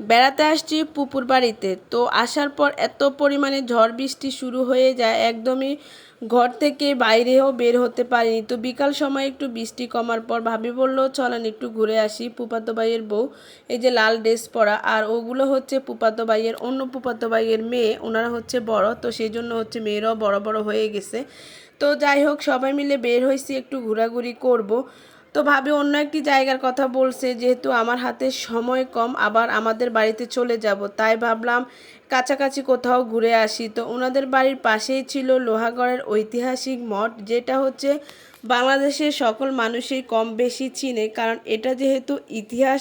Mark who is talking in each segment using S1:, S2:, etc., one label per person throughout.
S1: বেড়াতে আসছি পুকুর বাড়িতে। তো আসার পর এত পরিমাণে ঝড় বৃষ্টি শুরু হয়ে যায়, একদমই ঘর থেকে বাইরেও বের হতে পারিনি। তো বিকাল সময় একটু বৃষ্টি কমার পর ভাবি বলল চলেন একটু ঘুরে আসি। ফুফাতো ভাইয়ের বউ, এই যে লাল ড্রেস পরা, আর ওগুলো হচ্ছে ফুফাতো ভাইয়ের অন্য ফুফাতো ভাইয়ের মেয়ে, ওনারা হচ্ছে বড়, তো সেই জন্য হচ্ছে মেয়েরাও বড় বড় হয়ে গেছে। তো যাই হোক, সবাই মিলে বের হয়েছি একটু ঘোরাঘুরি করব। তো ভাবি অন্য একটি জায়গার কথা বলছে, যেহেতু আমার হাতে সময় কম, আবার আমাদের বাড়িতে চলে যাব, তাই ভাবলাম কাছাকাছি কোথাও ঘুরে আসি। তো ওনাদের বাড়ির পাশেই ছিল লোহাগড়ের ঐতিহাসিক মঠ, যেটা হচ্ছে বাংলাদেশের সকল মানুষই কম বেশি চিনে, কারণ এটা যেহেতু ইতিহাস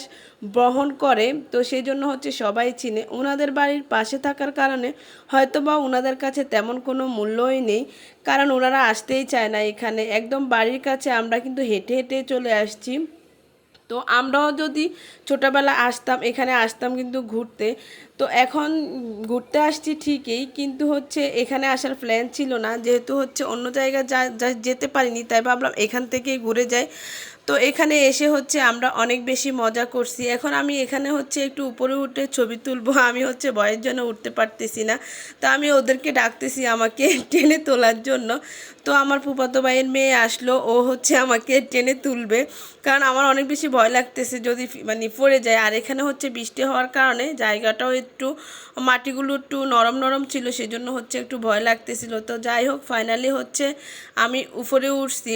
S1: বহন করে, তো সেই জন্য হচ্ছে সবাই চিনে। ওনাদের বাড়ির পাশে থাকার কারণে হয়তো বা ওনাদের কাছে তেমন কোনো মূল্যই নেই, কারণ ওনারা আসতেই চায় না এখানে। একদম বাড়ির কাছে, আমরা কিন্তু হেঁটে হেঁটে চলে আসছি। তো আমরাও যদি ছোটোবেলা আসতাম, এখানে আসতাম কিন্তু ঘুরতে। তো এখন ঘুরতে আসছি ঠিকই, কিন্তু হচ্ছে এখানে আসার প্ল্যান ছিল না, যেহেতু হচ্ছে অন্য জায়গায় যেতে পারিনি, তাই ভাবলাম এখান থেকেই ঘুরে যাই। তো এখানে এসে হচ্ছে আমরা অনেক বেশি মজা করছি। এখন আমি এখানে হচ্ছে একটু উপরে উঠে ছবি তুলবো, আমি হচ্ছে ভয়ের জন্য উঠতে পারতেছি না। তো আমি ওদেরকে ডাকতেছি আমাকে টেনে তোলার জন্য। তো আমার ফুফাতো ভাইয়ের মেয়ে আসলো, ও হচ্ছে আমাকে টেনে তুলবে, কারণ আমার অনেক বেশি ভয় লাগতেছে যদি মানে পড়ে যায়। আর এখানে হচ্ছে বৃষ্টি হওয়ার কারণে জায়গাটাও একটু, মাটিগুলো একটু নরম নরম ছিল, সেজন্য হচ্ছে একটু ভয় লাগতেছিল। তো যাই হোক, ফাইনালি হচ্ছে আমি উপরে উঠছি।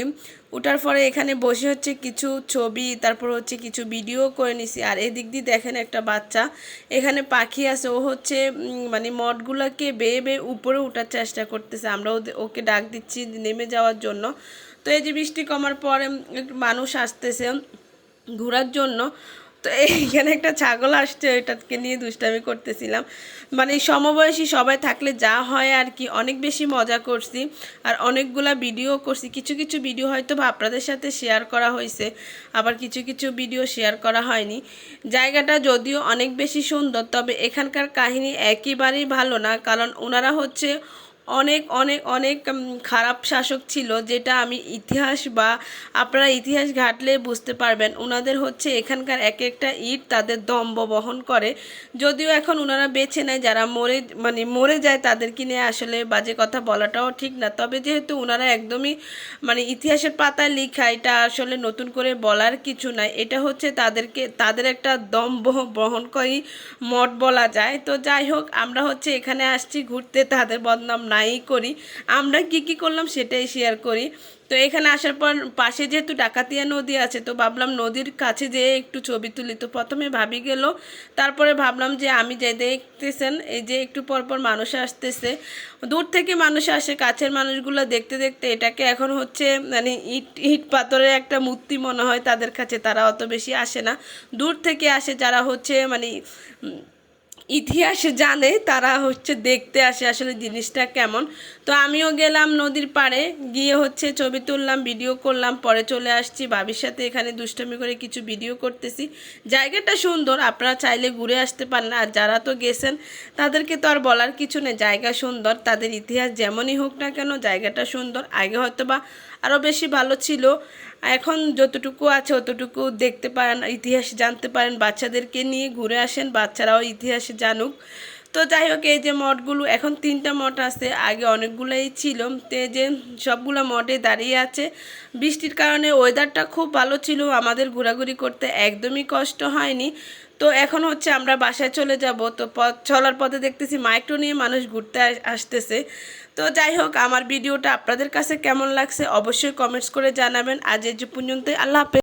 S1: ওঠার পরে এখানে বসে হচ্ছে কিছু ছবি, তারপর হচ্ছে কিছু ভিডিও করে নিছি। আর এদিক দিয়ে দেখেন একটা বাচ্চা, এখানে পাখি আছে, ও হচ্ছে মানে মঠগুলোকে বেয়ে বেয়ে উপরে ওঠার চেষ্টা করতেছে। আমরা ওকে ডাক দিচ্ছি নেমে যাওয়ার জন্য। তো এই যে বৃষ্টি কমার পরে একটু মানুষ আসতেছে ঘোরার জন্য। তো এইখানে একটা ছাগল আসছে, ওইটাকে নিয়ে দুষ্টামি করতেছিলাম। মানে সমবয়সী সবাই থাকলে যা হয় আর কি, অনেক বেশি মজা করছি। আর অনেকগুলা ভিডিও করছি, কিছু কিছু ভিডিও হয়তো বা আপনাদের সাথে শেয়ার করা হয়েছে, আবার কিছু কিছু ভিডিও শেয়ার করা হয়নি। জায়গাটা যদিও অনেক বেশি সুন্দর, তবে এখানকার কাহিনী একেবারেই ভালো না, কারণ ওনারা হচ্ছে অনেক অনেক অনেক খারাপ শাসক ছিল, যেটা আমি ইতিহাস বা আপনারা ইতিহাস ঘাটলে বুঝতে পারবেন। ওনাদের হচ্ছে এখানকার এক একটা ইট তাদের দম্ভ বহন করে। যদিও এখন ওনারা বেছে নেয়, যারা মরে যায় তাদেরকে নিয়ে আসলে বাজে কথা বলাটাও ঠিক না। তবে যেহেতু ওনারা একদমই মানে ইতিহাসের পাতায় লেখা, এটা আসলে নতুন করে বলার কিছু নাই। এটা হচ্ছে তাদের একটা দম্ভ বহনকারী মঠ বলা যায়। তো যাই হোক, আমরা হচ্ছে এখানে আসছি ঘুরতে, তাদের বদনাম নাই করি। আমরা কি কি করলাম সেটাই শেয়ার করি। তো এখানে আসার পর পাশে যেহেতু ডাকাতিয়া নদী আছে, তো ভাবলাম নদীর কাছে যেয়ে একটু ছবি তুলি। তো প্রথমে ভাবি গেল, তারপরে ভাবলাম যে আমি যাই। দেখতেছেন এই যে একটু পর পর মানুষ আসতেছে, দূর থেকে মানুষ আসে, কাছের মানুষগুলো দেখতে দেখতে এটাকে এখন হচ্ছে মানে ইট ইট পাথরের একটা মূর্তি মনে হয় তাদের কাছে। তারা অত বেশি আসে না, দূর থেকে আসে যারা হচ্ছে মানে ইতিহাস জানে, তারা হচ্ছে দেখতে আসে আসলে জিনিসটা কেমন। তো আমিও গেলাম নদীর পাড়ে, গিয়ে হচ্ছে ছবি তুললাম, ভিডিও করলাম, পরে চলে আসছি ভাবির সাথে এখানে দুষ্টামি করে কিছু ভিডিও করতেছি। জায়গাটা সুন্দর, আপনারা চাইলে ঘুরে আসতে পারেন। আর যারা তো গেছেন তাদেরকে তো আর বলার কিছু নেই, জায়গা সুন্দর, তাদের ইতিহাস যেমনই হোক না কেন জায়গাটা সুন্দর। আগে হয়তো বা আরও বেশি ভালো ছিল, এখন যতটুকু আছে অতটুকু দেখতে পারেন, ইতিহাস জানতে পারেন। বাচ্চাদেরকে নিয়ে ঘুরে আসেন, বাচ্চারাও ইতিহাস জানুক। তো যাই হোক, এই যে মঠগুলো, এখন 3টা মঠ আছে, আগে অনেকগুলোই ছিল। তো এই যে সবগুলো মঠে দাঁড়িয়ে আছে। বৃষ্টির কারণে ওয়েদারটা খুব ভালো ছিল, আমাদের ঘোরাঘুরি করতে একদমই কষ্ট হয়নি। তো এখন হচ্ছে আমরা বাসায় চলে যাব। তো চলার পথে দেখতেছি মাইক্রো নিয়ে মানুষ ঘুরতে আসতেছে। তো যাই হোক, আমার ভিডিওটা আপনাদের কাছে কেমন লাগছে অবশ্যই কমেন্টস করে জানাবেন। আজ এই যে পর্যন্তই, আল্লাহ হাফেজ।